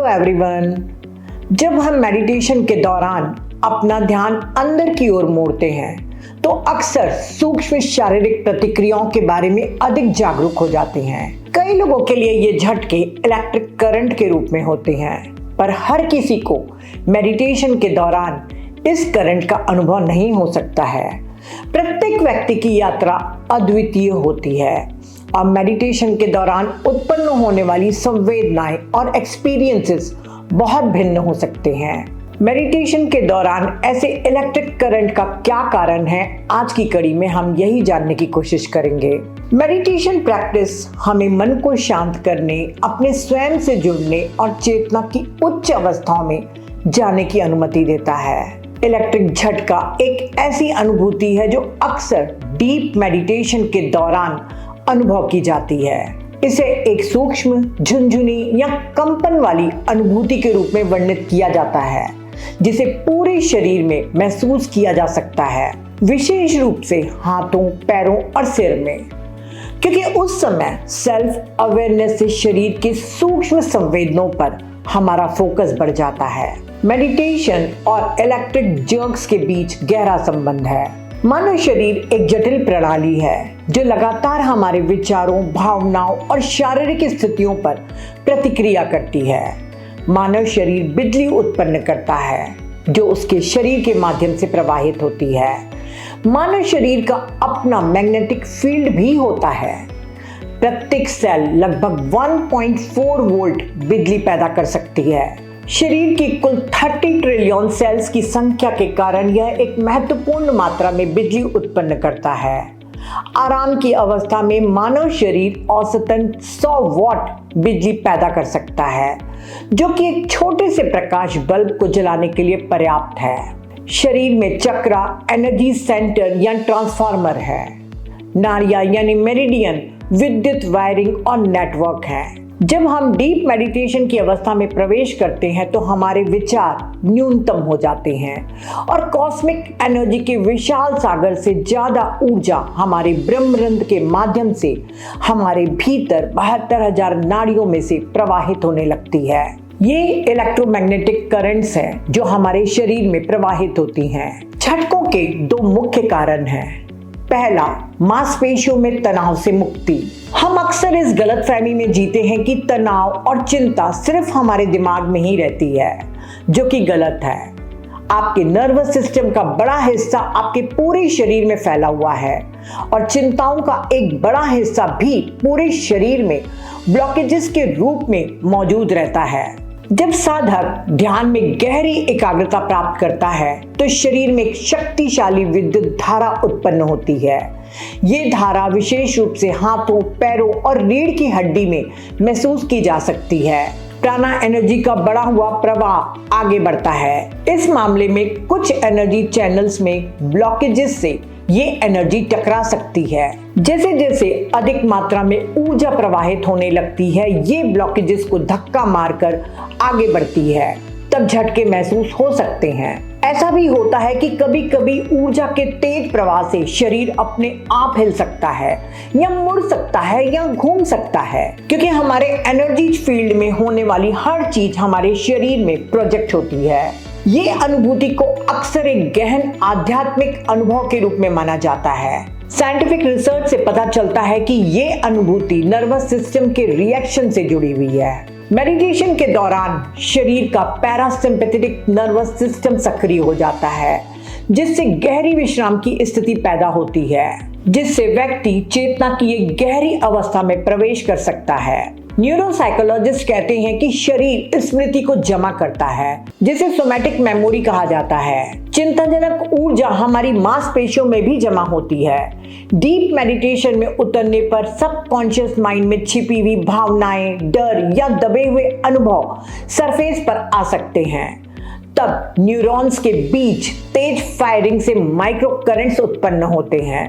Hello everyone. जब हम meditation के दौरान अपना ध्यान अंदर की ओर मोड़ते हैं तो अक्सर सूक्ष्म शारीरिक प्रतिक्रियाओं के बारे में अधिक जागरूक हो जाते हैं। कई लोगों के लिए ये झटके इलेक्ट्रिक करंट के रूप में होते हैं, पर हर किसी को मेडिटेशन के दौरान इस करंट का अनुभव नहीं हो सकता है। प्रत्येक व्यक्ति की यात्रा अद्वितीय होती है और मेडिटेशन के दौरान उत्पन्न होने वाली संवेदनाएं और एक्सपीरियंसेस बहुत भिन्न हो सकते हैं। मेडिटेशन के दौरान ऐसे इलेक्ट्रिक करंट का क्या कारण है, आज की कड़ी में हम यही जानने की कोशिश करेंगे। मेडिटेशन प्रैक्टिस हमें मन को शांत करने, अपने स्वयं से जुड़ने और चेतना की उच्च अवस्थाओं में जाने की अनुमति देता है। इलेक्ट्रिक झटका एक ऐसी अनुभूति है जो अक्सर डीप मेडिटेशन के दौरान अनुभव की जाती है। इसे एक सूक्ष्म, झुनझुनी या कंपन वाली अनुभूति के रूप में वर्णित किया जाता है, जिसे पूरे शरीर में महसूस किया जा सकता है, विशेष रूप से हाथों, पैरों और सिर में, क्योंकि उस समय सेल्फ अवेयरनेस से शरीर के सूक्ष्म संवेदनाओं पर हमारा फोकस बढ़ जाता है। मेडिटेशन और इलेक्ट्रिक जर्क्स के बीच गहरा संबंध है। मानव शरीर एक जटिल प्रणाली है जो लगातार हमारे विचारों, भावनाओं और शारीरिक स्थितियों पर प्रतिक्रिया करती है। मानव शरीर बिजली उत्पन्न करता है जो उसके शरीर के माध्यम से प्रवाहित होती है। मानव शरीर का अपना मैग्नेटिक फील्ड भी होता है। प्रत्येक सेल लगभग 1.4 वोल्ट बिजली पैदा कर सकती है। शरीर की कुल 30 ट्रिलियन सेल्स की संख्या के कारण यह एक महत्वपूर्ण मात्रा में बिजली उत्पन्न करता है। आराम की अवस्था में मानव शरीर औसतन 100 वॉट बिजली पैदा कर सकता है, जो कि एक छोटे से प्रकाश बल्ब को जलाने के लिए पर्याप्त है। शरीर में चक्रा, एनर्जी सेंटर या ट्रांसफार्मर है। नाड़ियां यानी मेरिडियन विद्युत वायरिंग और नेटवर्क है। जब हम डीप मेडिटेशन की अवस्था में प्रवेश करते हैं तो हमारे विचार न्यूनतम हो जाते हैं और कॉस्मिक एनर्जी के विशाल सागर से ज्यादा ऊर्जा हमारे ब्रह्मरंध्र के माध्यम से हमारे भीतर 72,000 नाड़ियों में से प्रवाहित होने लगती है। ये इलेक्ट्रोमैग्नेटिक करंट्स हैं जो हमारे शरीर में प्रवाहित होती हैं। झटकों के दो मुख्य कारण हैं। पहला, मांसपेशियों में तनाव से मुक्ति। हम अक्सर इस गलतफहमी में जीते हैं कि तनाव और चिंता सिर्फ हमारे दिमाग में ही रहती है, जो कि गलत है। आपके नर्वस सिस्टम का बड़ा हिस्सा आपके पूरे शरीर में फैला हुआ है और चिंताओं का एक बड़ा हिस्सा भी पूरे शरीर में ब्लॉकेजेस के रूप में मौजूद रहता है। जब साधक ध्यान में गहरी एकाग्रता प्राप्त करता है तो शरीर में एक शक्तिशाली विद्युत धारा उत्पन्न होती है। ये धारा विशेष रूप से हाथों, पैरों और रीढ़ की हड्डी में महसूस की जा सकती है। प्राणा एनर्जी का बढ़ा हुआ प्रवाह आगे बढ़ता है। इस मामले में कुछ एनर्जी चैनल्स में ब्लॉकेजेस से ये एनर्जी टकरा सकती है। जैसे जैसे अधिक मात्रा में ऊर्जा प्रवाहित होने लगती है, ये ब्लॉकेजेस को धक्का मारकर आगे बढ़ती है। तब झटके महसूस हो सकते हैं। ऐसा भी होता है कि कभी कभी ऊर्जा के तेज प्रवाह से शरीर अपने आप हिल सकता है या मुड़ सकता है या घूम सकता है, क्योंकि हमारे एनर्जी फील्ड में होने वाली हर चीज हमारे शरीर में प्रोजेक्ट होती है। ये अनुभूति को अक्सर एक गहन आध्यात्मिक अनुभव के रूप में माना जाता है। साइंटिफिक रिसर्च से पता चलता है कि ये अनुभूति नर्वस सिस्टम के रिएक्शन से जुड़ी हुई है। मेडिटेशन के दौरान शरीर का पैरासिम्पैथेटिक नर्वस सिस्टम सक्रिय हो जाता है, जिससे गहरी विश्राम की स्थिति पैदा होती है, जिससे व्यक्ति चेतना की एक गहरी अवस्था में प्रवेश कर सकता है। न्यूरोसाइकोलॉजिस्ट कहते हैं कि शरीर स्मृति को जमा करता है, जिसे सोमैटिक मेमोरी कहा जाता है। चिंताजनक ऊर्जा हमारी मांसपेशियों में भी जमा होती है। डीप मेडिटेशन में उतरने पर सबकॉन्शियस माइंड में छिपी हुई भावनाएं, डर या दबे हुए अनुभव सरफेस पर आ सकते हैं। तब न्यूरॉन्स के बीच तेज फायरिंग से माइक्रो करंट्स उत्पन्न होते हैं।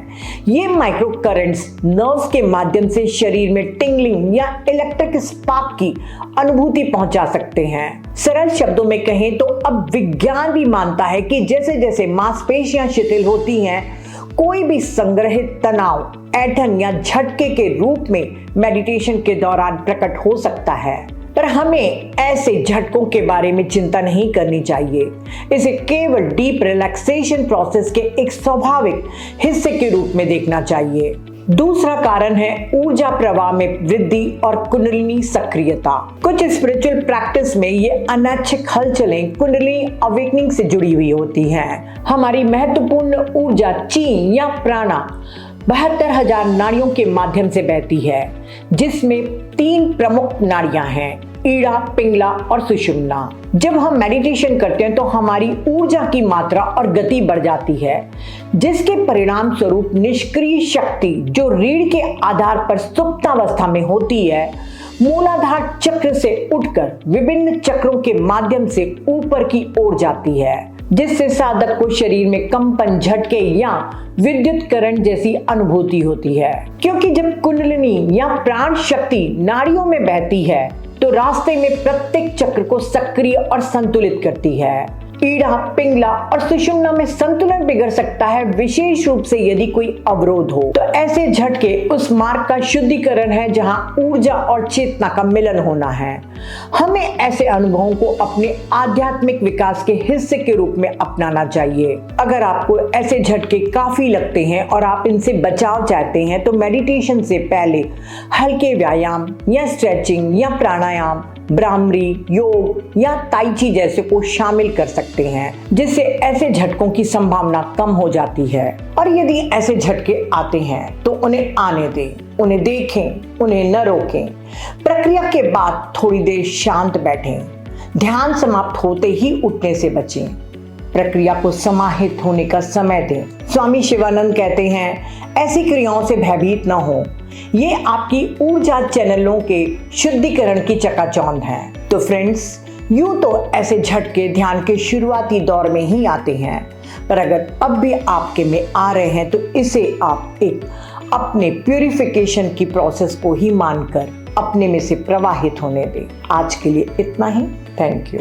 ये माइक्रो करंट्स नर्व्स के माध्यम से शरीर में टिंगलिंग या इलेक्ट्रिक स्पार्क की अनुभूति पहुंचा सकते हैं। सरल शब्दों में कहें तो अब विज्ञान भी मानता है कि जैसे जैसे मांसपेशियां शिथिल होती हैं, कोई भी संग्रहित तनाव ऐंठन या झटके के रूप में मेडिटेशन के दौरान प्रकट हो सकता है। पर हमें ऐसे झटकों के बारे में चिंता नहीं करनी चाहिए। इसे केवल डीप रिलैक्सेशन प्रोसेस के एक स्वाभाविक हिस्से के रूप में देखना चाहिए। दूसरा कारण है ऊर्जा प्रवाह में वृद्धि और कुंडलिनी सक्रियता। कुछ स्पिरिचुअल प्रैक्टिस में ये अनैच्छिक हलचलें कुंडलिनी अवेकनिंग से जुड़ी हुई होती हैं। हमारी महत्वपूर्ण ऊर्जा ची या प्राणा 72,000 नाड़ियों के माध्यम से बहती है, जिसमें 3 प्रमुख नाड़ियां हैं, ईड़ा, पिंगला और सुषुम्ना। जब हम मेडिटेशन करते हैं तो हमारी ऊर्जा की मात्रा और गति बढ़ जाती है, जिसके परिणाम स्वरूप निष्क्रिय शक्ति जो रीढ़ के आधार पर सुप्तावस्था में होती है, मूलाधार चक्र से उठकर विभिन्न चक्रों के माध्यम से ऊपर की ओर जाती है, जिससे साधक को शरीर में कंपन, झटके या विद्युत करंट जैसी अनुभूति होती है। क्योंकि जब कुंडलिनी या प्राण शक्ति नाड़ियों में बहती है तो रास्ते में प्रत्येक चक्र को सक्रिय और संतुलित करती है। ईड़ा, पिंगला और सुषुम्ना में संतुलन बिगड़ सकता है, विशेष रूप से यदि कोई अवरोध हो। तो ऐसे झटके उस मार्ग का शुद्धिकरण है जहां ऊर्जा और चेतना का मिलन होना है। हमें ऐसे अनुभवों को अपने आध्यात्मिक विकास के हिस्से के रूप में अपनाना चाहिए। अगर आपको ऐसे झटके काफी लगते हैं और आप इनसे बचाव चाहते हैं तो मेडिटेशन से पहले हल्के व्यायाम या स्ट्रेचिंग या प्राणायाम, ब्राह्मरी, योग या ताई ची जैसे को शामिल कर सकते हैं, जिससे ऐसे झटकों की संभावना कम हो जाती है। और यदि ऐसे झटके आते हैं तो उन्हें आने दें, उन्हें देखें, उन्हें न रोकें। प्रक्रिया के बाद थोड़ी देर शांत बैठें, ध्यान समाप्त होते ही उठने से बचें, प्रक्रिया को समाहित होने का समय दें। स्वामी शिवानंद कहते हैं, ऐसी क्रियाओं से भयभीत न हो, ये आपकी ऊर्जा चैनलों के शुद्धिकरण की चकाचौंध है। तो फ्रेंड्स, यूं तो ऐसे झटके ध्यान के शुरुआती दौर में ही आते हैं, पर अगर अब भी आपके में आ रहे हैं तो इसे आप एक अपने प्यूरिफिकेशन की प्रोसेस को ही मानकर अपने में से प्रवाहित होने दें। आज के लिए इतना ही। Thank you.